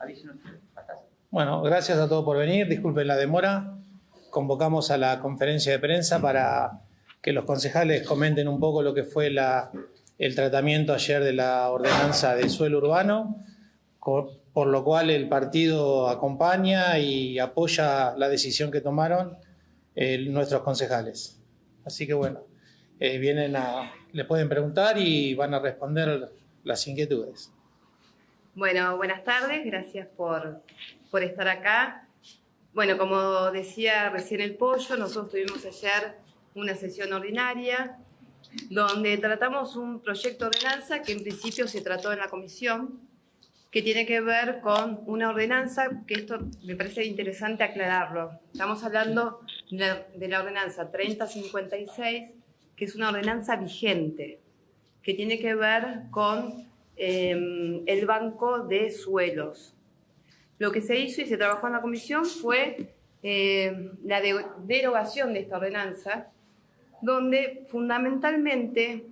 avisen ustedes. Acá. Bueno, gracias a todos por venir. Disculpen la demora. Convocamos a la conferencia de prensa para que los concejales comenten un poco lo que fue el tratamiento ayer de la ordenanza de suelo urbano, por lo cual el partido acompaña y apoya la decisión que tomaron nuestros concejales. Así que bueno, les pueden preguntar y van a responder las inquietudes. Bueno, buenas tardes, gracias por estar acá. Bueno, como decía recién el Pollo, nosotros tuvimos ayer una sesión ordinaria donde tratamos un proyecto de ordenanza que en principio se trató en la comisión, que tiene que ver con una ordenanza, que esto me parece interesante aclararlo. Estamos hablando de la ordenanza 3056, que es una ordenanza vigente, que tiene que ver con el banco de suelos. Lo que se hizo y se trabajó en la comisión fue la derogación de esta ordenanza, donde fundamentalmente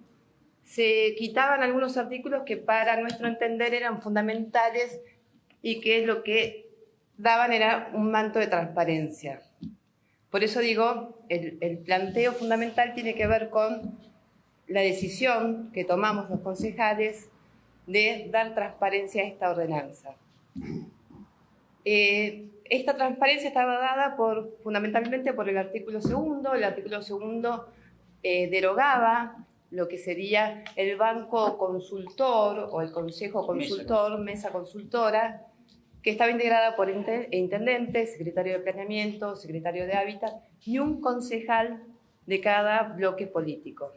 se quitaban algunos artículos que para nuestro entender eran fundamentales y que lo que daban era un manto de transparencia. Por eso digo, el planteo fundamental tiene que ver con la decisión que tomamos los concejales de dar transparencia a esta ordenanza. Esta transparencia estaba dada fundamentalmente por el artículo segundo. El artículo segundo derogaba lo que sería el banco consultor o el consejo consultor, mesa consultora, que estaba integrada por intendentes, secretario de planeamiento, secretario de hábitat y un concejal de cada bloque político.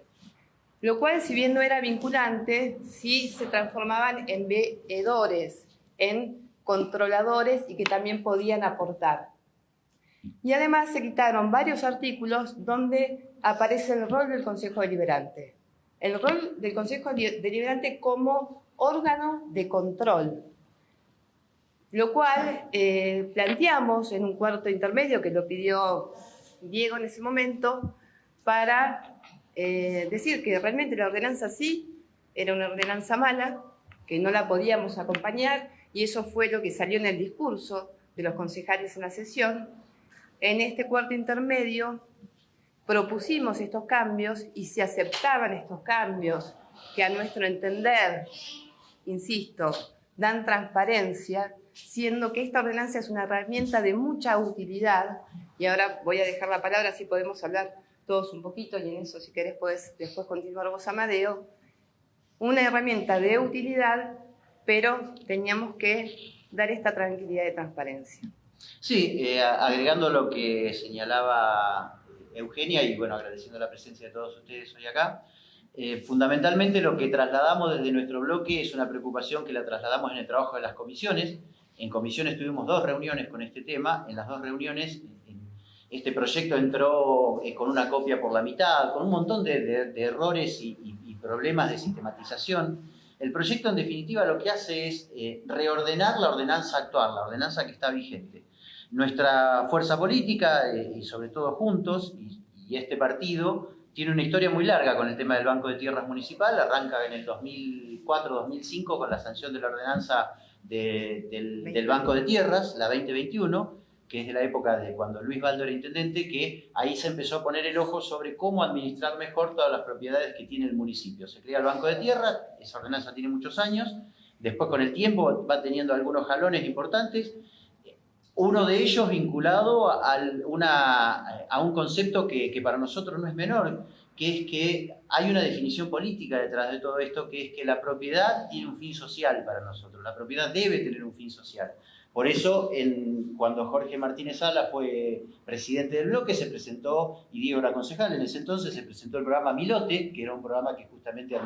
Lo cual, si bien no era vinculante, sí se transformaban en veedores, en controladores y que también podían aportar. Y además se quitaron varios artículos donde aparece el rol del Consejo Deliberante. El rol del Consejo Deliberante como órgano de control, lo cual planteamos en un cuarto intermedio que lo pidió Diego en ese momento para decir que realmente la ordenanza sí era una ordenanza mala, que no la podíamos acompañar, y eso fue lo que salió en el discurso de los concejales en la sesión. En este cuarto intermedio propusimos estos cambios y se aceptaban estos cambios que a nuestro entender, insisto, dan transparencia, siendo que esta ordenanza es una herramienta de mucha utilidad. Y ahora voy a dejar la palabra, así podemos hablar todos un poquito, y en eso, si querés, podés después continuar vos, Amadeo. Una herramienta de utilidad, pero teníamos que dar esta tranquilidad de transparencia. Sí, agregando lo que señalaba Eugenia y bueno, agradeciendo la presencia de todos ustedes hoy acá, fundamentalmente lo que trasladamos desde nuestro bloque es una preocupación que la trasladamos en el trabajo de las comisiones. En comisiones tuvimos 2 reuniones con este tema. En las 2 reuniones este proyecto entró con una copia por la mitad, con un montón de errores y problemas de sistematización. El proyecto, en definitiva, lo que hace es reordenar la ordenanza actual, la ordenanza que está vigente. Nuestra fuerza política, y sobre todo Juntos, y este partido, tiene una historia muy larga con el tema del Banco de Tierras Municipal. Arranca en el 2004-2005 con la sanción de la ordenanza del Banco de Tierras, la 2021, que es de la época de cuando Luis Baldo era intendente, que ahí se empezó a poner el ojo sobre cómo administrar mejor todas las propiedades que tiene el municipio. Se crea el Banco de Tierras, esa ordenanza tiene muchos años, después con el tiempo va teniendo algunos jalones importantes, uno de ellos vinculado a un concepto que para nosotros no es menor, que es que hay una definición política detrás de todo esto, que es que la propiedad tiene un fin social para nosotros, la propiedad debe tener un fin social. Por eso, cuando Jorge Martínez Sala fue presidente del bloque, se presentó, y Diego era concejal en ese entonces, se presentó el programa Milote, que era un programa que justamente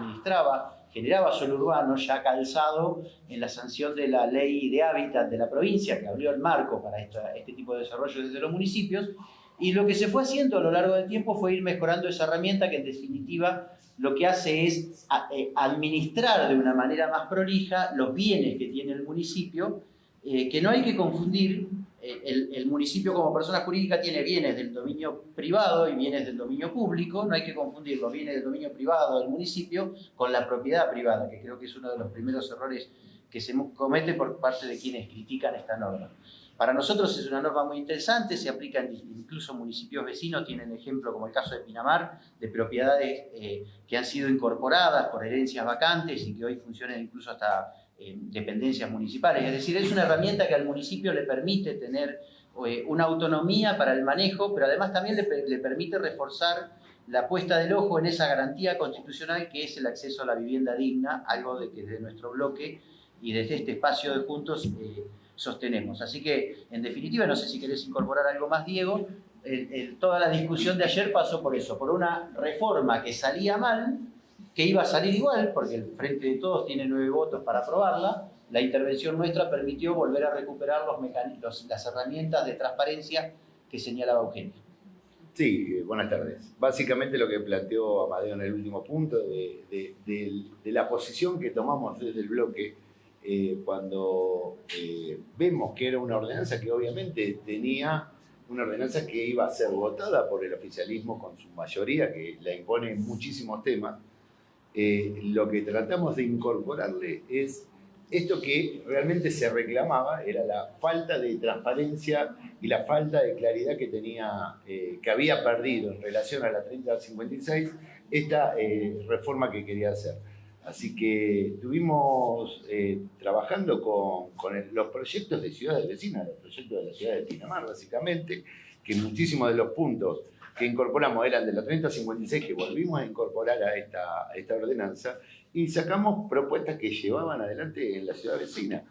generaba suelo urbano, ya calzado en la sanción de la ley de hábitat de la provincia, que abrió el marco para este tipo de desarrollo desde los municipios. Y lo que se fue haciendo a lo largo del tiempo fue ir mejorando esa herramienta que en definitiva lo que hace es administrar de una manera más prolija los bienes que tiene el municipio, que no hay que confundir. El municipio como persona jurídica tiene bienes del dominio privado y bienes del dominio público. No hay que confundir los bienes del dominio privado del municipio con la propiedad privada, que creo que es uno de los primeros errores que se comete por parte de quienes critican esta norma. Para nosotros es una norma muy interesante, se aplica en incluso municipios vecinos, tienen ejemplo como el caso de Pinamar, de propiedades que han sido incorporadas por herencias vacantes y que hoy funcionan incluso hasta dependencias municipales. Es decir, es una herramienta que al municipio le permite tener una autonomía para el manejo, pero además también le permite reforzar la puesta del ojo en esa garantía constitucional que es el acceso a la vivienda digna, algo de que desde nuestro bloque y desde este espacio de Juntos sostenemos. Así que, en definitiva, no sé si querés incorporar algo más, Diego, toda la discusión de ayer pasó por eso, por una reforma que salía mal, que iba a salir igual, porque el Frente de Todos tiene 9 votos para aprobarla. La intervención nuestra permitió volver a recuperar las herramientas de transparencia que señalaba Eugenio. Sí, buenas tardes. Básicamente lo que planteó Amadeo en el último punto de la posición que tomamos desde el bloque cuando vemos que era una ordenanza que obviamente tenía una ordenanza que iba a ser votada por el oficialismo con su mayoría, que la impone en muchísimos temas. Lo que tratamos de incorporarle es esto que realmente se reclamaba, era la falta de transparencia y la falta de claridad que tenía, que había perdido en relación a la 3056, esta reforma que quería hacer. Así que estuvimos trabajando con los proyectos de ciudades vecinas, los proyectos de la ciudad de Pinamar, básicamente, que muchísimos de los puntos que incorporamos eran de la 3056, que volvimos a incorporar a esta ordenanza, y sacamos propuestas que llevaban adelante en la ciudad vecina.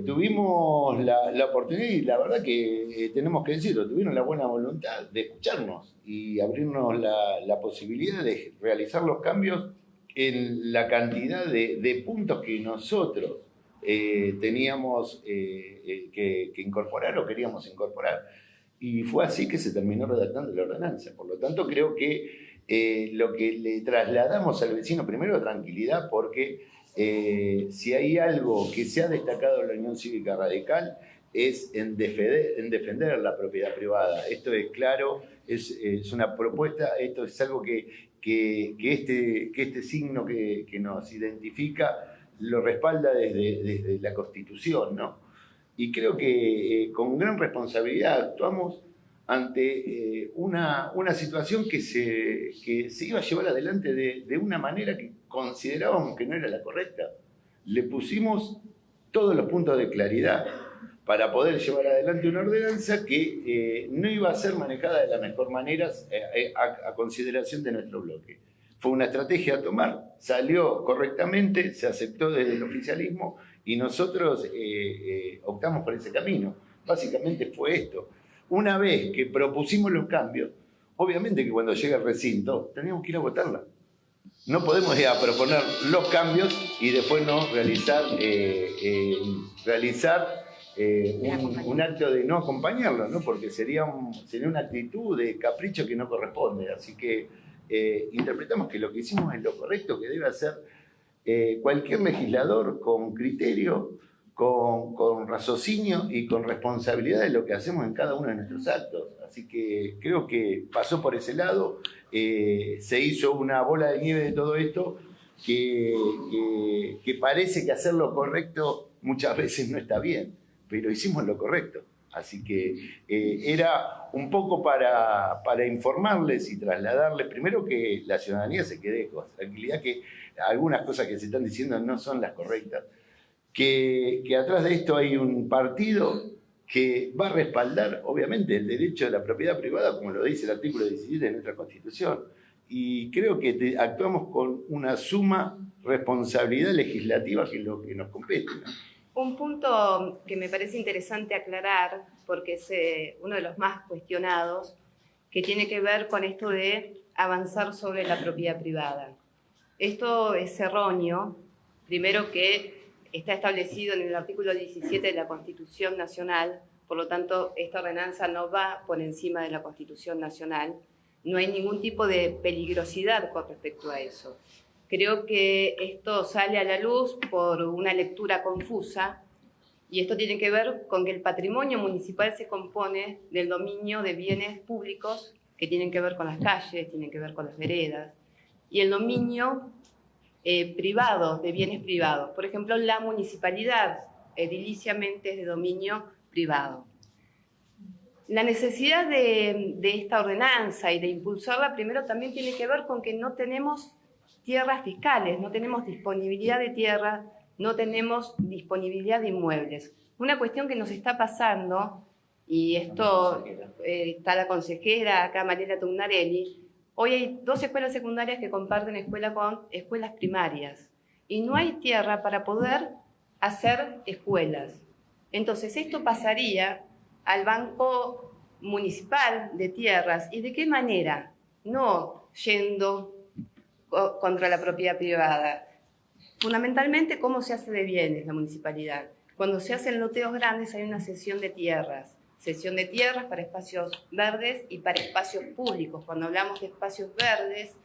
Tuvimos la oportunidad, y la verdad que tenemos que decirlo, tuvieron la buena voluntad de escucharnos y abrirnos la posibilidad de realizar los cambios en la cantidad de puntos que nosotros teníamos que incorporar o queríamos incorporar. Y fue así que se terminó redactando la ordenanza. Por lo tanto, creo que lo que le trasladamos al vecino, primero, tranquilidad, porque si hay algo que se ha destacado en la Unión Cívica Radical es en defender la propiedad privada. Esto es claro, es una propuesta, esto es algo que este signo que nos identifica lo respalda desde la Constitución, ¿no? Y creo que con gran responsabilidad actuamos ante una situación que se iba a llevar adelante de una manera que considerábamos que no era la correcta. Le pusimos todos los puntos de claridad para poder llevar adelante una ordenanza que no iba a ser manejada de la mejor manera a consideración de nuestro bloque. Fue una estrategia a tomar, salió correctamente, se aceptó desde el oficialismo y nosotros optamos por ese camino. Básicamente fue esto. Una vez que propusimos los cambios, obviamente que cuando llega el recinto teníamos que ir a votarla. No podemos ir a proponer los cambios y después no realizar un acto de no acompañarlo, ¿no? Porque sería una actitud de capricho que no corresponde. Así que interpretamos que lo que hicimos es lo correcto, que debe hacer cualquier legislador con criterio, con raciocinio y con responsabilidad de lo que hacemos en cada uno de nuestros actos. Así que creo que pasó por ese lado, se hizo una bola de nieve de todo esto, que parece que hacer lo correcto muchas veces no está bien, pero hicimos lo correcto. Así que era un poco para informarles y trasladarles, primero, que la ciudadanía se quede con tranquilidad, que algunas cosas que se están diciendo no son las correctas, que atrás de esto hay un partido que va a respaldar, obviamente, el derecho de la propiedad privada, como lo dice el artículo 17 de nuestra Constitución. Y creo que actuamos con una suma responsabilidad legislativa, que es lo que nos compete, ¿no? Un punto que me parece interesante aclarar, porque es uno de los más cuestionados, que tiene que ver con esto de avanzar sobre la propiedad privada. Esto es erróneo, primero que está establecido en el artículo 17 de la Constitución Nacional, por lo tanto, esta ordenanza no va por encima de la Constitución Nacional, no hay ningún tipo de peligrosidad con respecto a eso. Creo que esto sale a la luz por una lectura confusa, y esto tiene que ver con que el patrimonio municipal se compone del dominio de bienes públicos que tienen que ver con las calles, tienen que ver con las veredas, y el dominio privados, de bienes privados. Por ejemplo, la municipalidad ediliciamente es de dominio privado. La necesidad de esta ordenanza y de impulsarla primero también tiene que ver con que no tenemos tierras fiscales, no tenemos disponibilidad de tierra, no tenemos disponibilidad de inmuebles. Una cuestión que nos está pasando, y esto está la consejera acá, Mariela Tugnarelli, hoy hay 2 escuelas secundarias que comparten escuela con escuelas primarias y no hay tierra para poder hacer escuelas. Entonces esto pasaría al Banco Municipal de Tierras. ¿Y de qué manera? No yendo contra la propiedad privada. Fundamentalmente, ¿cómo se hace de bienes la municipalidad? Cuando se hacen loteos grandes hay una cesión de tierras. Cesión de tierras para espacios verdes y para espacios públicos. Cuando hablamos de espacios verdes,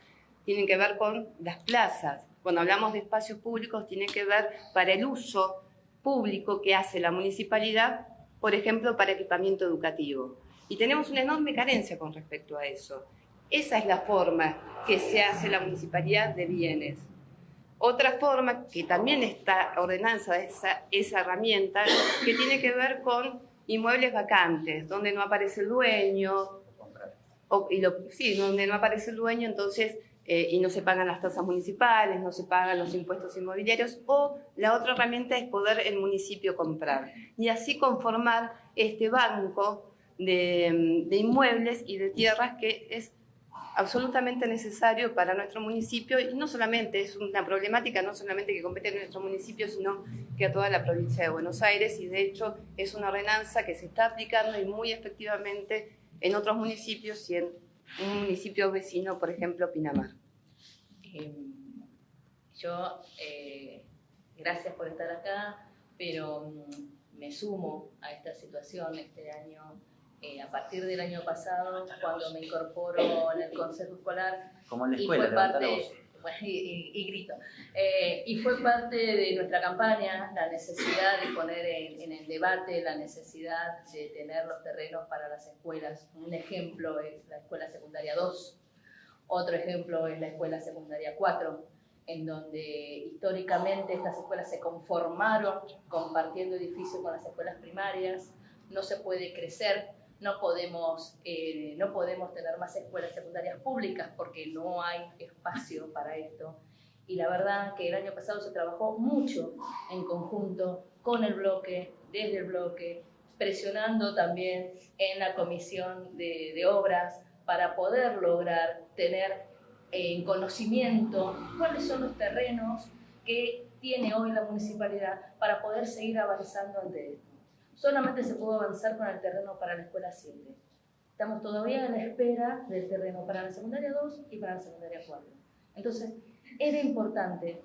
tienen que ver con las plazas. Cuando hablamos de espacios públicos, tiene que ver para el uso público que hace la municipalidad, por ejemplo, para equipamiento educativo. Y tenemos una enorme carencia con respecto a eso. Esa es la forma que se hace la municipalidad de bienes. Otra forma, que también está ordenanza, esa herramienta, que tiene que ver con inmuebles vacantes, donde no aparece el dueño, donde no aparece el dueño, entonces, y no se pagan las tasas municipales, no se pagan los impuestos inmobiliarios, o la otra herramienta es poder el municipio comprar. Y así conformar este banco de inmuebles y de tierras que es absolutamente necesario para nuestro municipio, y no solamente es una problemática, no solamente que compete en nuestro municipio, sino que a toda la provincia de Buenos Aires, y de hecho es una ordenanza que se está aplicando y muy efectivamente en otros municipios y en un municipio vecino, por ejemplo, Pinamar. Gracias por estar acá, pero me sumo a esta situación este año. A partir del año pasado, cuando me incorporo en el Consejo Escolar, como en la escuela, levanta la voz. Y grito. Y fue parte de nuestra campaña la necesidad de poner en el debate la necesidad de tener los terrenos para las escuelas. Un ejemplo es la Escuela Secundaria 2, otro ejemplo es la Escuela Secundaria 4, en donde históricamente estas escuelas se conformaron compartiendo edificios con las escuelas primarias. No se puede crecer. No podemos tener más escuelas secundarias públicas porque no hay espacio para esto. Y la verdad que el año pasado se trabajó mucho en conjunto con el bloque, desde el bloque, presionando también en la comisión de obras para poder lograr tener en conocimiento cuáles son los terrenos que tiene hoy la municipalidad para poder seguir avanzando ante esto. Solamente se pudo avanzar con el terreno para la escuela 7. Estamos todavía a la espera del terreno para la secundaria 2 y para la secundaria 4. Entonces, es importante,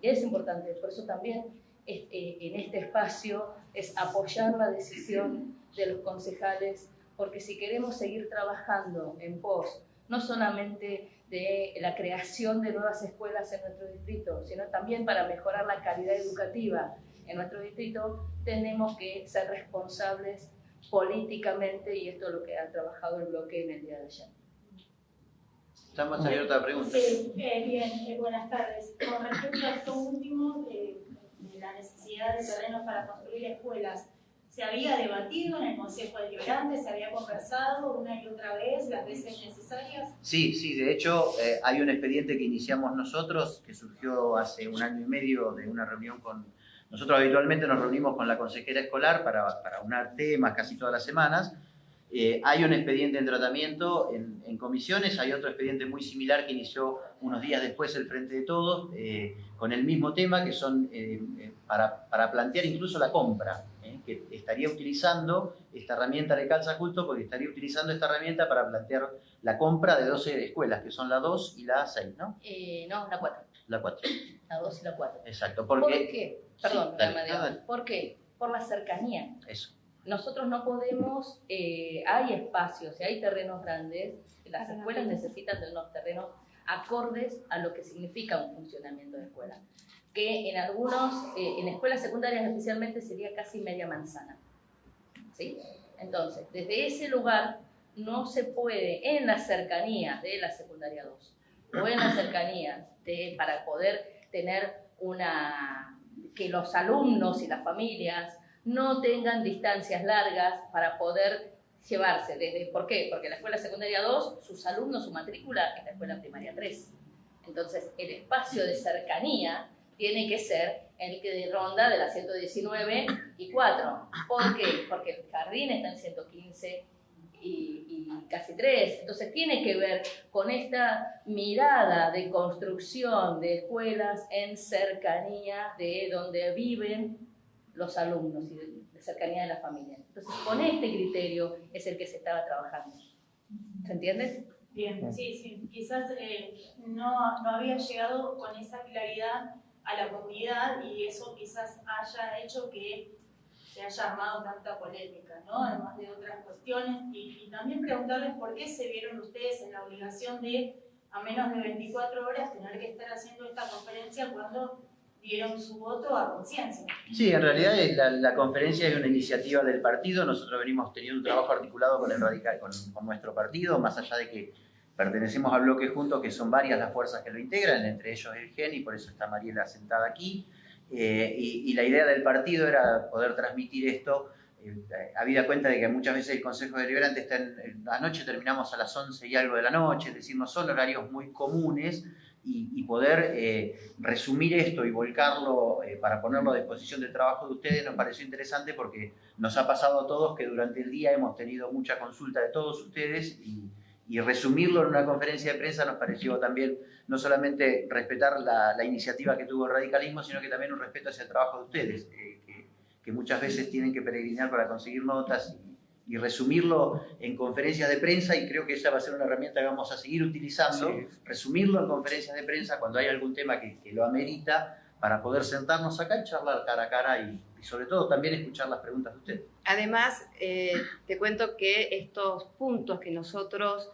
por eso también en este espacio es apoyar la decisión de los concejales, porque si queremos seguir trabajando en pos, no solamente de la creación de nuevas escuelas en nuestro distrito, sino también para mejorar la calidad educativa en nuestro distrito, tenemos que ser responsables políticamente, y esto es lo que ha trabajado el bloque en el día de ayer. Estamos abiertos a preguntas. Sí, bien, buenas tardes. Con respecto a esto último, de la necesidad de terrenos para construir escuelas, ¿se había debatido en el Consejo Deliberante? ¿Se había conversado una y otra vez, las veces necesarias? Sí, de hecho hay un expediente que iniciamos nosotros, que surgió hace 1 año y medio de una reunión con... Nosotros habitualmente nos reunimos con la consejera escolar para unar temas casi todas las semanas. Hay un expediente en tratamiento en comisiones, hay otro expediente muy similar que inició unos días después el Frente de Todos, con el mismo tema, que son para plantear incluso la compra, que estaría utilizando esta herramienta de calza justo, porque estaría utilizando esta herramienta para plantear la compra de 12 escuelas, que son la 2 y la 6, ¿no? No, la 4. La 4. La 2 y la 4. Exacto. ¿Por qué? Perdón, sí, dale. ¿Por qué? Por la cercanía. Eso. Nosotros no podemos, hay espacios y hay terrenos grandes, las escuelas necesitan de unos terrenos acordes a lo que significa un funcionamiento de escuela, que en escuelas secundarias especialmente sería casi media manzana, ¿sí? Entonces, desde ese lugar no se puede, en las cercanías de la secundaria 2 o en las cercanías para poder tener que los alumnos y las familias no tengan distancias largas para poder llevarse. ¿Por qué? Porque la escuela secundaria 2, sus alumnos, su matrícula es la escuela primaria 3. Entonces, el espacio de cercanía tiene que ser el que ronda de la 119 y 4. ¿Por qué? Porque el jardín está en 115 y casi 3. Entonces, tiene que ver con esta mirada de construcción de escuelas en cercanía de donde viven los alumnos y de cercanía de las familias. Entonces, con este criterio es el que se estaba trabajando. ¿Se entiende? Bien, sí. Quizás no había llegado con esa claridad a la comunidad y eso quizás haya hecho que se haya armado tanta polémica, ¿no? Además de otras cuestiones. Y también preguntarles por qué se vieron ustedes en la obligación de, a menos de 24 horas, tener que estar haciendo esta conferencia cuando dieron su voto a conciencia. Sí, en realidad la conferencia es una iniciativa del partido. Nosotros venimos teniendo un trabajo articulado con el Radical, con nuestro partido, más allá de que pertenecemos al bloque juntos, que son varias las fuerzas que lo integran, entre ellos el GEN, y por eso está Mariela sentada aquí. Y la idea del partido era poder transmitir esto, habida cuenta de que muchas veces el Consejo Deliberante está anoche terminamos a las 11 y algo de la noche, es decir, no son horarios muy comunes, y poder resumir esto y volcarlo para ponerlo a disposición del trabajo de ustedes nos pareció interesante, porque nos ha pasado a todos que durante el día hemos tenido mucha consulta de todos ustedes, y resumirlo en una conferencia de prensa nos pareció también no solamente respetar la iniciativa que tuvo el radicalismo, sino que también un respeto hacia el trabajo de ustedes, que muchas veces tienen que peregrinar para conseguir notas, y resumirlo en conferencias de prensa, y creo que esa va a ser una herramienta que vamos a seguir utilizando, sí. Resumirlo en conferencias de prensa cuando hay algún tema que lo amerita, para poder sentarnos acá y charlar cara a cara, y sobre todo también escuchar las preguntas de ustedes. Además, te cuento que estos puntos que nosotros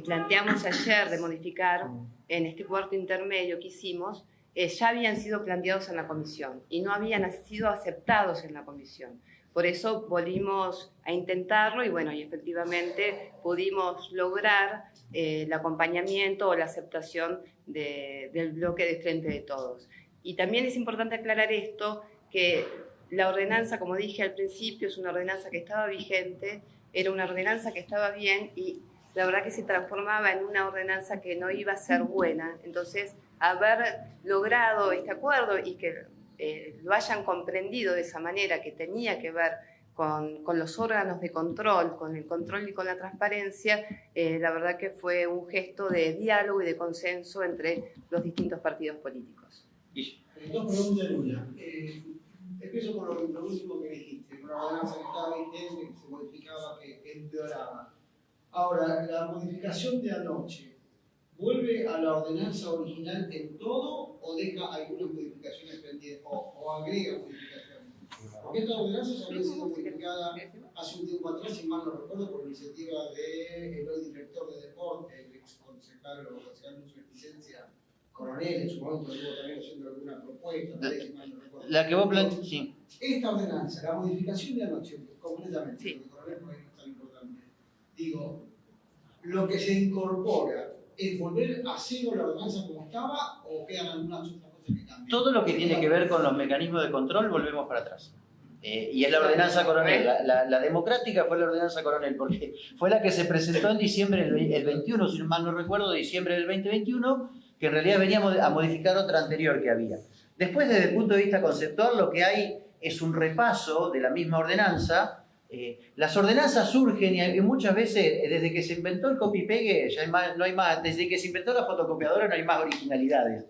planteamos ayer de modificar en este cuarto intermedio que hicimos, ya habían sido planteados en la comisión y no habían sido aceptados en la comisión. Por eso volvimos a intentarlo y bueno, y efectivamente pudimos lograr el acompañamiento o la aceptación del bloque de Frente de Todos. Y también es importante aclarar esto, que la ordenanza, como dije al principio, es una ordenanza que estaba vigente, era una ordenanza que estaba bien, y la verdad que se transformaba en una ordenanza que no iba a ser buena. Entonces, haber logrado este acuerdo y que lo hayan comprendido de esa manera, que tenía que ver con los órganos de control, con el control y con la transparencia, la verdad que fue un gesto de diálogo y de consenso entre los distintos partidos políticos. Dos preguntas en una. Empiezo por lo último que dijiste, una ordenanza que estaba vigente, que se modificaba, que empeoraba. Ahora, la modificación de anoche, ¿vuelve a la ordenanza original en todo o deja algunas modificaciones pendientes o agrega modificaciones? Porque esta ordenanza ya había sido modificada hace un tiempo atrás, si mal no recuerdo, por iniciativa del hoy director de deporte, el ex concejal o concejal de su licencia, Coronel, en su momento estuvo también haciendo alguna propuesta, si mal no recuerdo. La que vos planteás, sí. Esta ordenanza, la modificación de anoche, completamente, sí. Lo de Coronel no es tan importante. Digo, lo que se incorpora, ¿es volver a cero la ordenanza como estaba o quedan algunas otras cosas que cambian? Todo lo que tiene que ver con los mecanismos de control, volvemos para atrás. Y es la ordenanza Coronel. La democrática fue la ordenanza Coronel, porque fue la que se presentó en diciembre, el 21, si mal no recuerdo, de diciembre del 2021, que en realidad veníamos a modificar otra anterior que había. Después, desde el punto de vista conceptual, lo que hay es un repaso de la misma ordenanza. Las ordenanzas surgen y muchas veces, desde que se inventó el copy-pegue, ya no hay más, desde que se inventó la fotocopiadora no hay más originalidades.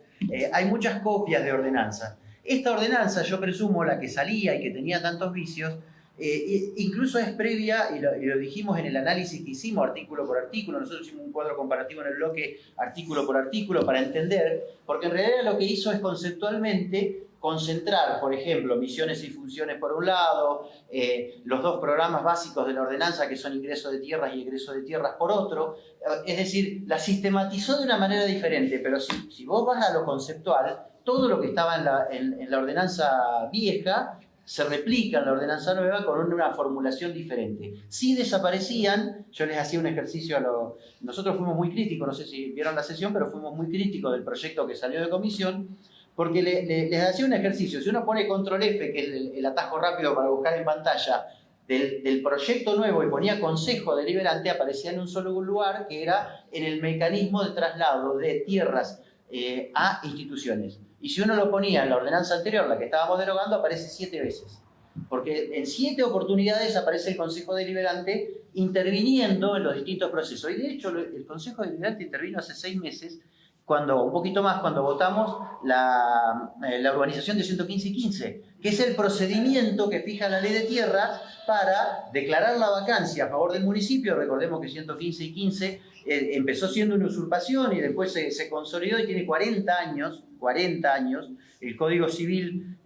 Hay muchas copias de ordenanzas. Esta ordenanza, yo presumo, la que salía y que tenía tantos vicios, incluso es previa, y lo dijimos en el análisis que hicimos artículo por artículo. Nosotros hicimos un cuadro comparativo en el bloque artículo por artículo para entender, porque en realidad lo que hizo es conceptualmente concentrar, por ejemplo, misiones y funciones por un lado, los dos programas básicos de la ordenanza, que son ingreso de tierras y egreso de tierras, por otro. Es decir, la sistematizó de una manera diferente, pero si vos vas a lo conceptual, todo lo que estaba en la ordenanza vieja se replica en la ordenanza nueva con una formulación diferente. Si desaparecían, yo les hacía un ejercicio nosotros fuimos muy críticos, no sé si vieron la sesión, pero fuimos muy críticos del proyecto que salió de comisión, porque les hacía un ejercicio. Si uno pone control F, que es el atajo rápido para buscar en pantalla, del proyecto nuevo y ponía consejo deliberante, aparecía en un solo lugar, que era en el mecanismo de traslado de tierras a instituciones. Y si uno lo ponía en la ordenanza anterior, la que estábamos derogando, aparece 7 veces. Porque en 7 oportunidades aparece el Consejo Deliberante interviniendo en los distintos procesos. Y de hecho, el Consejo Deliberante intervino hace 6 meses, un poquito más, cuando votamos la urbanización de 115 y 15, que es el procedimiento que fija la ley de tierra para declarar la vacancia a favor del municipio. Recordemos que 115 y 15 empezó siendo una usurpación y después se consolidó y tiene 40 años. El Código Civil,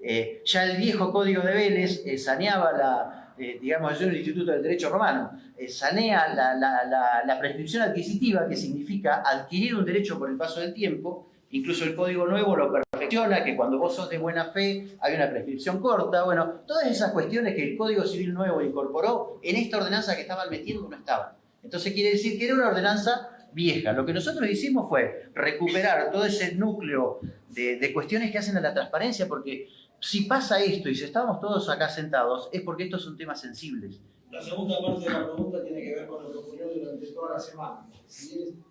ya el viejo Código de Vélez, saneaba digamos, es un instituto del derecho romano, sanea la prescripción adquisitiva, que significa adquirir un derecho por el paso del tiempo. Incluso el Código Nuevo lo perfecciona, que cuando vos sos de buena fe hay una prescripción corta. Bueno, todas esas cuestiones que el Código Civil Nuevo incorporó, en esta ordenanza que estaban metiendo no estaban. Entonces quiere decir que era una ordenanza vieja. Lo que nosotros hicimos fue recuperar todo ese núcleo de cuestiones que hacen a la transparencia, porque si pasa esto y si estamos todos acá sentados, es porque estos son temas sensibles. La segunda parte de la pregunta tiene que ver con lo que ocurrió durante toda la semana. Si bien,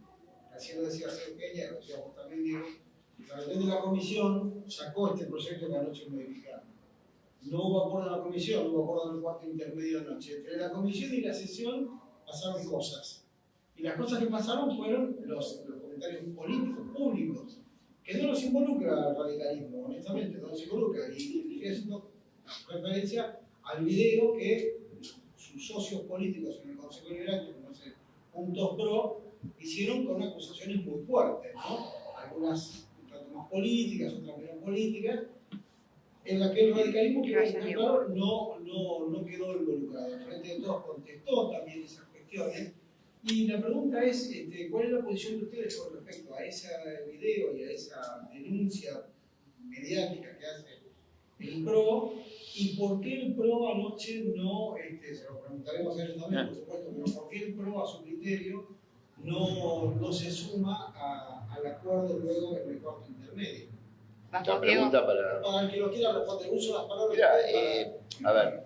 así lo decía Eugenia, lo decía vos también, Diego, la reunión de la comisión sacó este proyecto que anoche modificaron. No hubo acuerdo en la comisión, no hubo acuerdo en el cuarto intermedio anoche. Entre la comisión y la sesión pasaron cosas. Y las cosas que pasaron fueron los comentarios políticos, públicos, que no nos involucra al radicalismo, honestamente, no nos involucra. Y estoy haciendo referencia al video que sus socios políticos en el Consejo Liberal, como es el Puntos Pro, hicieron con acusaciones muy fuertes, ¿no? Algunas un tanto más políticas, otras menos políticas, en la que el radicalismo, que claro, no quedó involucrado. El Frente de Todos contestó también esas cuestiones. Y la pregunta es, ¿cuál es la posición de ustedes con respecto a ese video y a esa denuncia mediática que hace el PRO? ¿Y por qué el PRO anoche no, se lo preguntaremos a ellos también, por supuesto, pero por qué el PRO, a su criterio, no se suma al acuerdo luego en el cuarto intermedio? La pregunta para el que lo quiera responder, uso las palabras. Mira, a ver,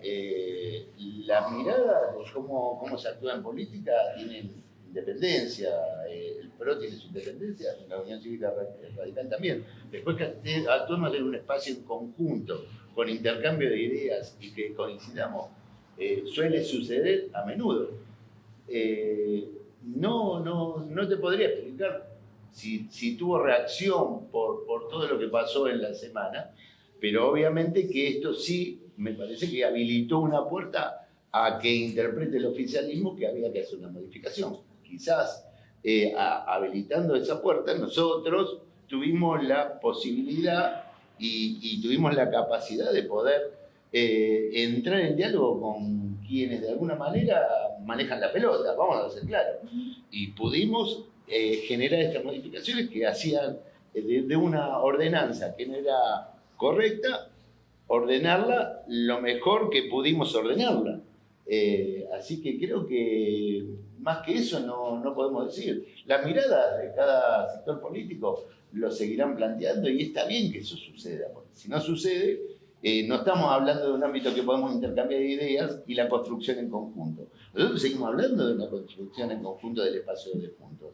la mirada de cómo se actúa en política tiene independencia. El PRO tiene su independencia, la Unión Cívica Radical también. Después que actuemos en un espacio en conjunto, con intercambio de ideas y que coincidamos, suele suceder a menudo. No te podría explicar si tuvo reacción por todo lo que pasó en la semana, pero obviamente que esto sí me parece que habilitó una puerta a que interprete el oficialismo que había que hacer una modificación. Quizás habilitando esa puerta nosotros tuvimos la posibilidad y tuvimos la capacidad de poder entrar en diálogo con quienes de alguna manera manejan la pelota, vamos a ser claros, y pudimos generar estas modificaciones que hacían de una ordenanza que no era correcta, ordenarla lo mejor que pudimos ordenarla. Así que creo que más que eso no podemos decir. Las miradas de cada sector político lo seguirán planteando y está bien que eso suceda, porque si no sucede, no estamos hablando de un ámbito que podemos intercambiar ideas y la construcción en conjunto. Nosotros seguimos hablando de una construcción en conjunto del espacio de puntos,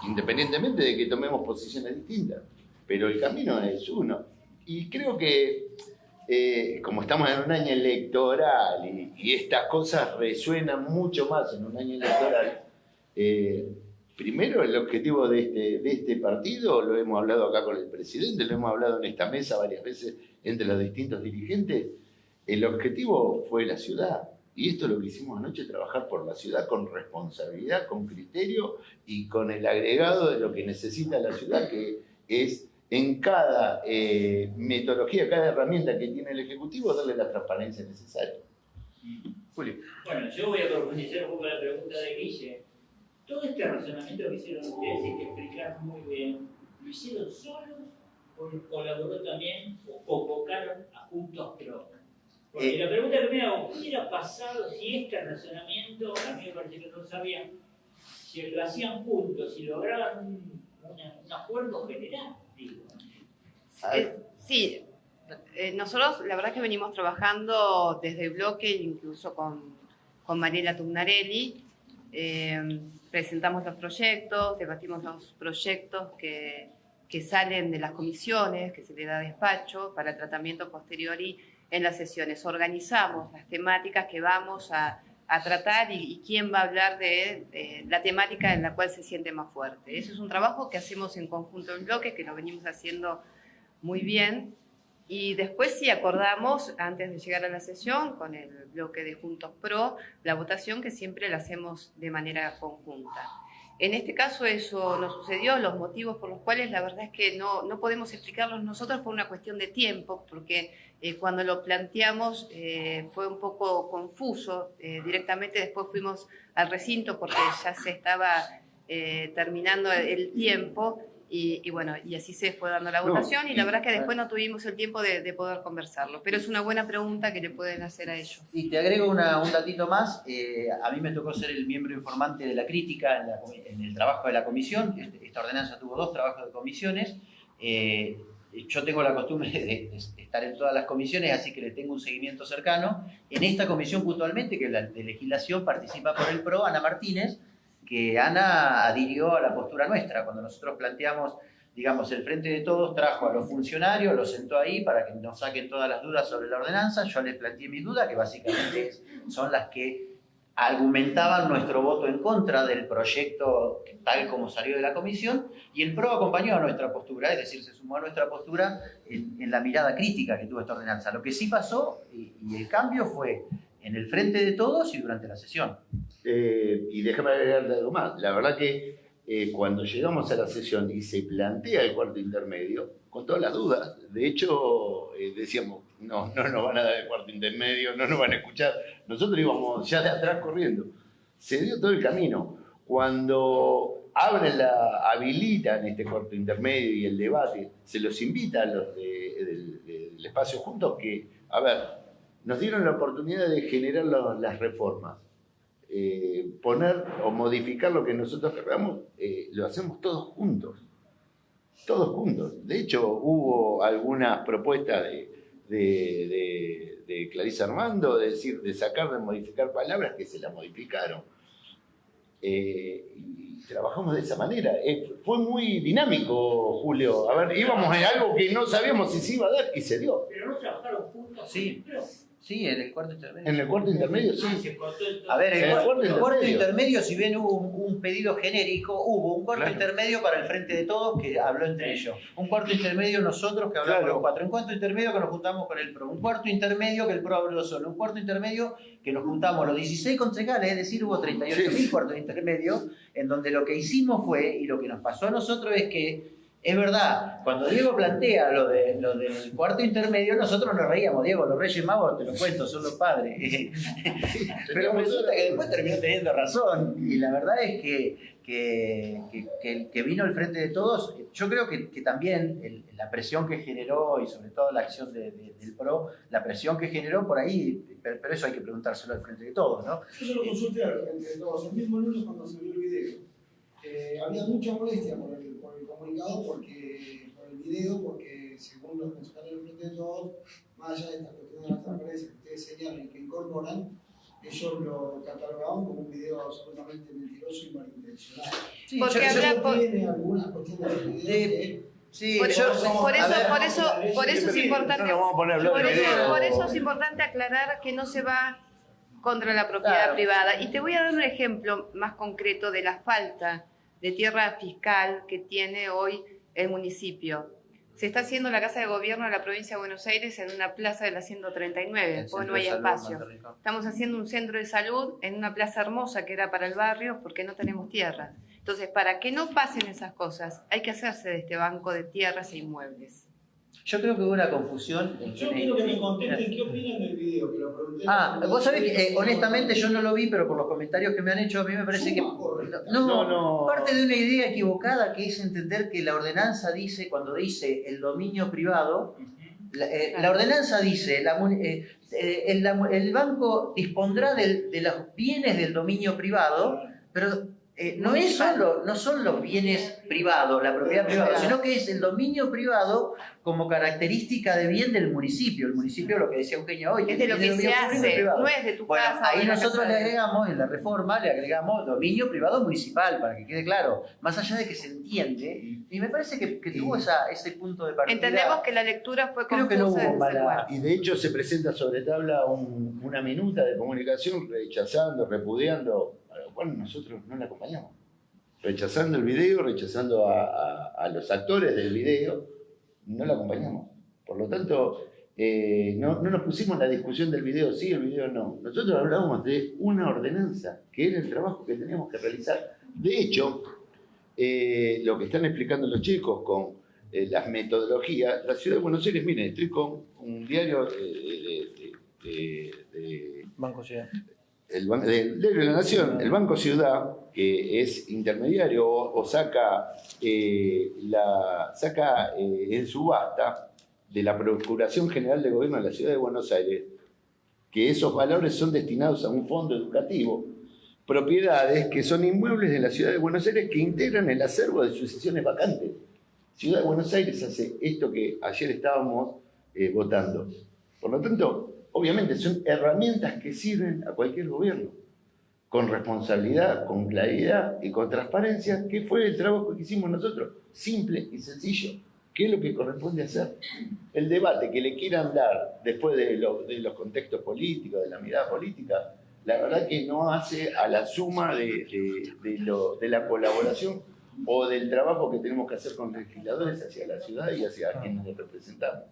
independientemente de que tomemos posiciones distintas, pero el camino es uno. Y creo que como estamos en un año electoral y estas cosas resuenan mucho más en un año electoral, primero el objetivo de este partido, lo hemos hablado acá con el presidente, lo hemos hablado en esta mesa varias veces entre los distintos dirigentes, el objetivo fue la ciudad. Y esto es lo que hicimos anoche, trabajar por la ciudad con responsabilidad, con criterio y con el agregado de lo que necesita la ciudad, que es en cada metodología, cada herramienta que tiene el Ejecutivo, darle la transparencia necesaria. Julio. Bueno, yo voy a profundizar un poco la pregunta de Guille. Todo este razonamiento que hicieron ustedes y que explicaron muy bien, ¿lo hicieron solos o colaboró también o convocaron a Juntos Pro? Porque la pregunta que me hago, ¿qué hubiera pasado si este razonamiento, a mí me parece que no sabían, si lo hacían juntos, si lograban un acuerdo general? Digo. Sí, nosotros la verdad que venimos trabajando desde el bloque, incluso con Mariela Tugnarelli. Presentamos los proyectos, debatimos los proyectos que salen de las comisiones, que se le da despacho para tratamiento posteriori en las sesiones. Organizamos las temáticas que vamos a tratar y quién va a hablar de la temática en la cual se siente más fuerte. Eso es un trabajo que hacemos en conjunto en bloque, que lo venimos haciendo muy bien. Y después sí acordamos, antes de llegar a la sesión, con el bloque de Juntos Pro, la votación que siempre la hacemos de manera conjunta. En este caso eso no sucedió, los motivos por los cuales la verdad es que no podemos explicarlos nosotros por una cuestión de tiempo, porque cuando lo planteamos fue un poco confuso. Directamente después fuimos al recinto porque ya se estaba terminando el tiempo. Y bueno, y así se fue dando la votación y la verdad es que después no tuvimos el tiempo de poder conversarlo. Pero es una buena pregunta que le pueden hacer a ellos. Y te agrego un datito más. A mí me tocó ser el miembro informante de la crítica en el trabajo de la comisión. Esta ordenanza tuvo 2 trabajos de comisiones. Yo tengo la costumbre de estar en todas las comisiones, así que le tengo un seguimiento cercano. En esta comisión puntualmente, que es la de legislación, participa por el PRO Ana Martínez, que Ana adhirió a la postura nuestra. Cuando nosotros planteamos, digamos, el Frente de Todos trajo a los funcionarios, los sentó ahí para que nos saquen todas las dudas sobre la ordenanza. Yo les planteé mis dudas, que básicamente son las que argumentaban nuestro voto en contra del proyecto tal como salió de la comisión, y el PRO acompañó a nuestra postura, es decir, se sumó a nuestra postura en la mirada crítica que tuvo esta ordenanza. Lo que sí pasó, y el cambio fue en el Frente de Todos y durante la sesión. Y déjame agregarte algo más. La verdad que cuando llegamos a la sesión y se plantea el cuarto intermedio, con todas las dudas, de hecho decíamos, no nos van a dar el cuarto intermedio, no nos van a escuchar. Nosotros íbamos ya de atrás corriendo. Se dio todo el camino. Cuando habilitan este cuarto intermedio y el debate, se los invita a los del espacio Juntos que, a ver, nos dieron la oportunidad de generar las reformas. Poner o modificar lo que nosotros queramos, lo hacemos todos juntos. Todos juntos. De hecho, hubo algunas propuestas de Clarisa Armando, de sacar, de modificar palabras que se las modificaron. Y trabajamos de esa manera. Fue muy dinámico, Julio. A ver, íbamos en algo que no sabíamos si se iba a dar y se dio. Pero no trabajaron juntos. Sí. Sí, en el cuarto intermedio. En el cuarto intermedio, sí. A ver, el cuarto intermedio, si bien hubo un pedido genérico, hubo un cuarto intermedio para el Frente de Todos que habló entre ellos. Un cuarto intermedio nosotros que hablamos los 4. Un cuarto intermedio que nos juntamos con el PRO. Un cuarto intermedio que el PRO habló solo. Un cuarto intermedio que nos juntamos los 16 concejales, es decir, hubo 38.000 cuartos intermedios, en donde lo que hicimos fue, y lo que nos pasó a nosotros es que, es verdad, cuando Diego plantea lo del cuarto intermedio, nosotros nos reíamos. Diego, los Reyes Magos, te lo cuento, son los padres. Pero resulta que después terminó teniendo razón. Y la verdad es que vino el Frente de Todos. Yo creo que también la presión que generó, y sobre todo la acción del PRO, la presión que generó por ahí, pero eso hay que preguntárselo al Frente de Todos, ¿no? Yo se lo consulté al Frente de Todos, el mismo lunes cuando salió el video. Había mucha molestia por el comunicado, por el video, porque según los concejales del Frente de Todos, más allá de esta cuestión de la transparencia que ustedes señalan y que incorporan, ellos lo catalogaban como un video absolutamente mentiroso y malintencionado. Sí, porque tiene algunas cuestiones del video Sí, por eso es importante aclarar que no se va contra la propiedad privada. Y te voy a dar un ejemplo más concreto de la falta de tierra fiscal que tiene hoy el municipio. Se está haciendo la Casa de Gobierno de la provincia de Buenos Aires en una plaza de la 139, porque no hay espacio. Estamos haciendo un centro de salud en una plaza hermosa que era para el barrio porque no tenemos tierra. Entonces, para que no pasen esas cosas, hay que hacerse de este banco de tierras e inmuebles. Yo creo que hubo una confusión. Yo quiero que me contesten qué opinan del video, que lo pregunté. Vos sabés que honestamente yo no lo vi, pero por los comentarios que me han hecho, a mí me parece que... No, parte de una idea equivocada que es entender que la ordenanza dice, cuando dice el dominio privado, la ordenanza dice, el banco dispondrá de los bienes del dominio privado, pero no son los bienes privados, la propiedad privada, sino que es el dominio privado como característica de bien del municipio. El municipio, lo que decía Eugenia hoy, es de lo que se hace, no es de tu casa. Ahí nosotros le agregamos, en la reforma, le agregamos dominio privado municipal, para que quede claro, más allá de que se entiende, y me parece que tuvo ese punto de partida. Entendemos que la lectura fue Creo que no confusa hubo en ese mala... lugar. Y de hecho se presenta sobre tabla una minuta de comunicación rechazando, repudiando, a lo cual nosotros no la acompañamos. Rechazando el video, rechazando a los actores del video, no la acompañamos. Por lo tanto, no nos pusimos en la discusión del video sí, el video no. Nosotros hablábamos de una ordenanza, que era el trabajo que teníamos que realizar. De hecho, lo que están explicando los chicos con las metodologías, la Ciudad de Buenos Aires, miren, estoy con un diario de Banco Ciudad. del diario de la Nación, el Banco Ciudad, que es intermediario o saca en subasta de la Procuración General de Gobierno de la Ciudad de Buenos Aires, que esos valores son destinados a un fondo educativo, propiedades que son inmuebles de la Ciudad de Buenos Aires que integran el acervo de sucesiones vacantes. Ciudad de Buenos Aires hace esto que ayer estábamos votando. Por lo tanto, obviamente son herramientas que sirven a cualquier gobierno, con responsabilidad, con claridad y con transparencia, que fue el trabajo que hicimos nosotros, simple y sencillo. ¿Qué es lo que corresponde hacer? El debate que le quieran dar después de los contextos políticos, de la mirada política, la verdad que no hace a la suma de la colaboración o del trabajo que tenemos que hacer con legisladores hacia la ciudad y hacia quienes nos representamos.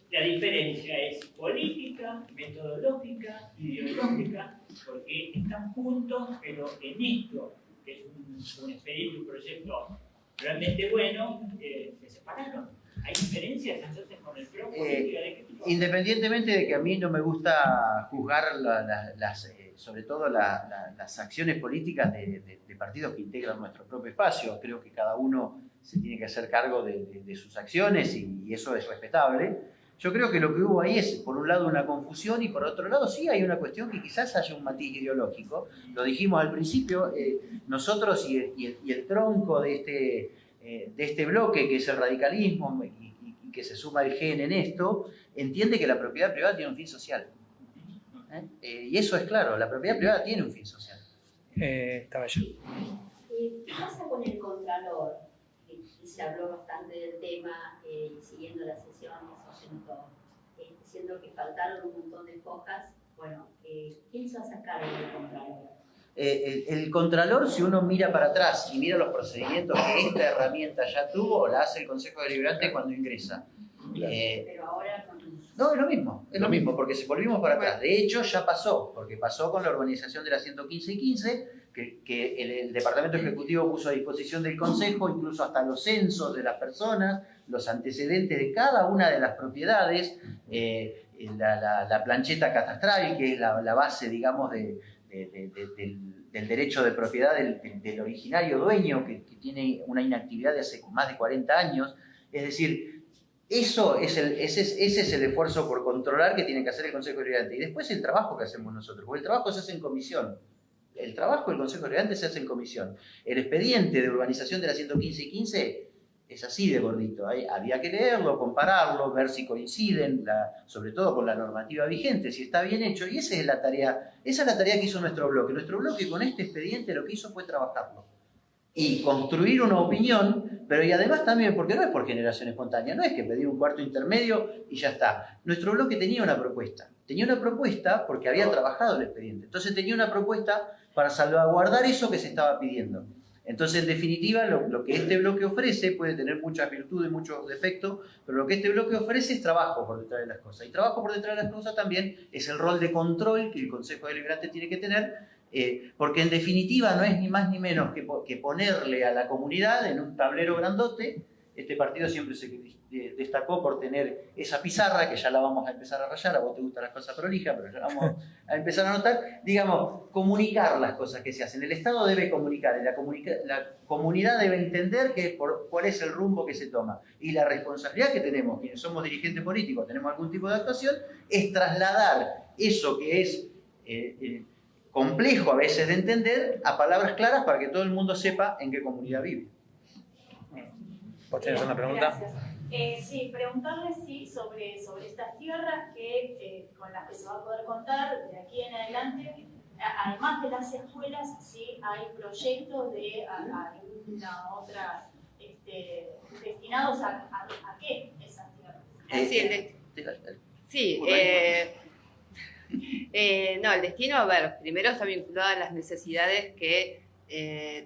La diferencia es política, metodológica, ideológica, porque están juntos, pero en esto, que es un expediente, un proyecto realmente bueno, se separaron. ¿Hay diferencias entonces con el plan político de qué tipo? Independientemente de que a mí no me gusta juzgar sobre todo las acciones políticas de partidos que integran nuestro propio espacio, creo que cada uno se tiene que hacer cargo de sus acciones y eso es respetable. Yo creo que lo que hubo ahí es, por un lado, una confusión y por otro lado, sí hay una cuestión que quizás haya un matiz ideológico. Lo dijimos al principio, nosotros y el tronco de este bloque, que es el radicalismo y que se suma el gen en esto, entiende que la propiedad privada tiene un fin social. Y eso es claro, la propiedad privada tiene un fin social. Caballero. ¿Qué pasa con el contralor? Se habló bastante del tema y siguiendo las sesiones, oyendo, diciendo que faltaron un montón de hojas. Bueno, ¿quién se va a hacer cargo del contralor? El contralor, si uno mira para atrás y mira los procedimientos que esta herramienta ya tuvo, la hace el Consejo Deliberante cuando ingresa. Claro. Pero ahora no, es lo mismo, porque si volvimos para atrás. De hecho, ya pasó, porque pasó con la urbanización de la 115 y 15, que el Departamento Ejecutivo puso a disposición del Consejo, incluso hasta los censos de las personas, los antecedentes de cada una de las propiedades, la plancheta catastral, que es la base, digamos, del derecho de propiedad del originario dueño, que tiene una inactividad de hace más de 40 años. Es decir, ese es el esfuerzo por controlar que tiene que hacer el Consejo Deliberante. Y después el trabajo que hacemos nosotros, porque el trabajo se hace en comisión. El trabajo del Consejo Deliberante se hace en comisión. El expediente de urbanización de la 115 y 15 es así de gordito. Había que leerlo, compararlo, ver si coinciden, sobre todo con la normativa vigente, si está bien hecho. Y esa es la tarea que hizo nuestro bloque. Nuestro bloque con este expediente lo que hizo fue trabajarlo y construir una opinión, pero y además también, porque no es por generación espontánea, no es que pedir un cuarto intermedio y ya está. Nuestro bloque tenía una propuesta porque había trabajado el expediente, entonces tenía una propuesta para salvaguardar eso que se estaba pidiendo. Entonces, en definitiva, lo que este bloque ofrece puede tener muchas virtudes, muchos defectos, pero lo que este bloque ofrece es trabajo por detrás de las cosas. Y trabajo por detrás de las cosas también es el rol de control que el Consejo Deliberante tiene que tener, porque en definitiva no es ni más ni menos que ponerle a la comunidad en un tablero grandote. Este partido siempre se destacó por tener esa pizarra, que ya la vamos a empezar a rayar. A vos te gustan las cosas prolijas, pero ya la vamos a empezar a anotar. Digamos, comunicar las cosas que se hacen. El Estado debe comunicar, y la comunidad debe entender cuál es el rumbo que se toma. Y la responsabilidad que tenemos, quienes somos dirigentes políticos, tenemos algún tipo de actuación, es trasladar eso que es complejo a veces de entender, a palabras claras para que todo el mundo sepa en qué comunidad vive. ¿Vos tenés una pregunta? Gracias. Sí, preguntarle sobre estas tierras con las que se va a poder contar de aquí en adelante, además de las escuelas, si hay proyectos de alguna otra, destinados a qué esas tierras. No, el destino, a ver, primero está vinculado a las necesidades que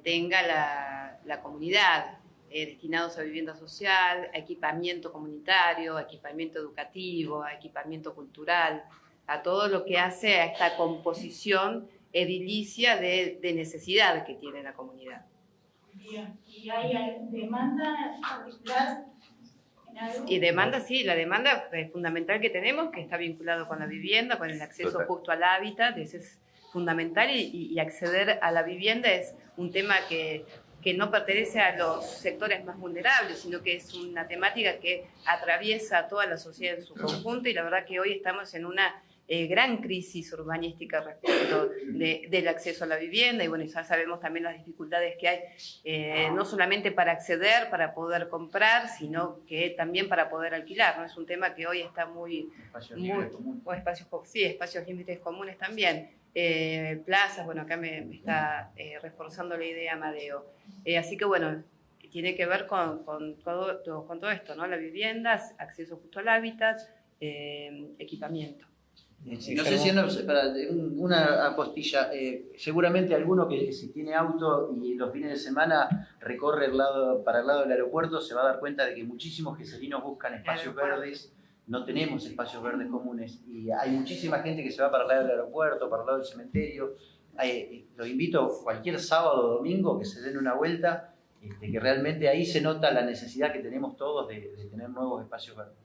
tenga la comunidad. Destinados a vivienda social, a equipamiento comunitario, a equipamiento educativo, a equipamiento cultural, a todo lo que hace a esta composición edilicia de necesidad que tiene la comunidad. Bien. ¿Y hay demanda particular en algo? Y demanda, sí, la demanda fundamental que tenemos, que está vinculado con la vivienda, con el acceso justo al hábitat, ese es fundamental, y acceder a la vivienda es un tema que no pertenece a los sectores más vulnerables, sino que es una temática que atraviesa a toda la sociedad en su conjunto, y la verdad que hoy estamos en una gran crisis urbanística respecto del acceso a la vivienda, y bueno, ya sabemos también las dificultades que hay, no solamente para acceder, para poder comprar, sino que también para poder alquilar, ¿no? Es un tema que hoy está Espacios libres comunes. o espacios límites comunes también. Plazas, bueno, acá me está reforzando la idea Amadeo. Así que bueno, tiene que ver con todo esto, ¿no? La vivienda, acceso justo al hábitat, equipamiento. No sé si una apostilla, seguramente alguno que si tiene auto y los fines de semana recorre para el lado del aeropuerto se va a dar cuenta de que muchísimos geselinos buscan espacios verdes. No tenemos espacios verdes comunes y hay muchísima gente que se va para el lado del aeropuerto, para el lado del cementerio. Los invito cualquier sábado o domingo que se den una vuelta, que realmente ahí se nota la necesidad que tenemos todos de tener nuevos espacios verdes.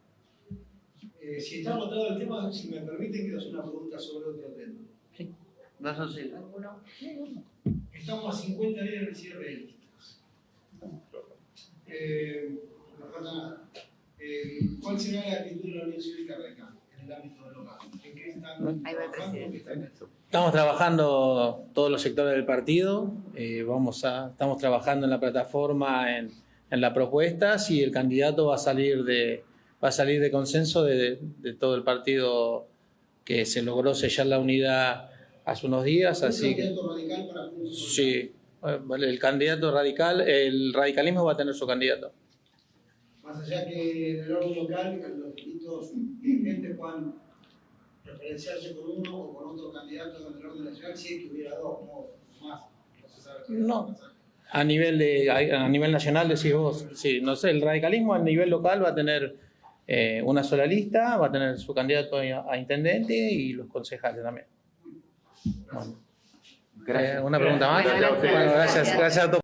Si está agotado el tema, si me permiten, quiero hacer una pregunta sobre otro tema. Sí, no sé. Estamos a 50 días del cierre de listas. No falta nada. ¿Cuál será la actitud de la Unión Cívica Radical en el ámbito local? ¿En qué están Ahí va el trabajando? presidente. Estamos trabajando todos los sectores del partido, estamos trabajando en la plataforma, en las propuestas, y el candidato va a salir de consenso de todo el partido, que se logró sellar la unidad hace unos días. Así que candidato radical para puntos? Sí, el candidato radical, el radicalismo va a tener su candidato. Más allá que en el orden local, los distintos dirigentes puedan referenciarse con uno o con otro candidato en el orden nacional, si es que hubiera dos, no más. No se sabe qué va a pasar. A nivel nacional, decís vos, sí, no sé, el radicalismo a nivel local va a tener una sola lista, va a tener su candidato a intendente y los concejales también. Bueno. Gracias. ¿Una pregunta más? Bueno, gracias. Bueno, gracias a todos.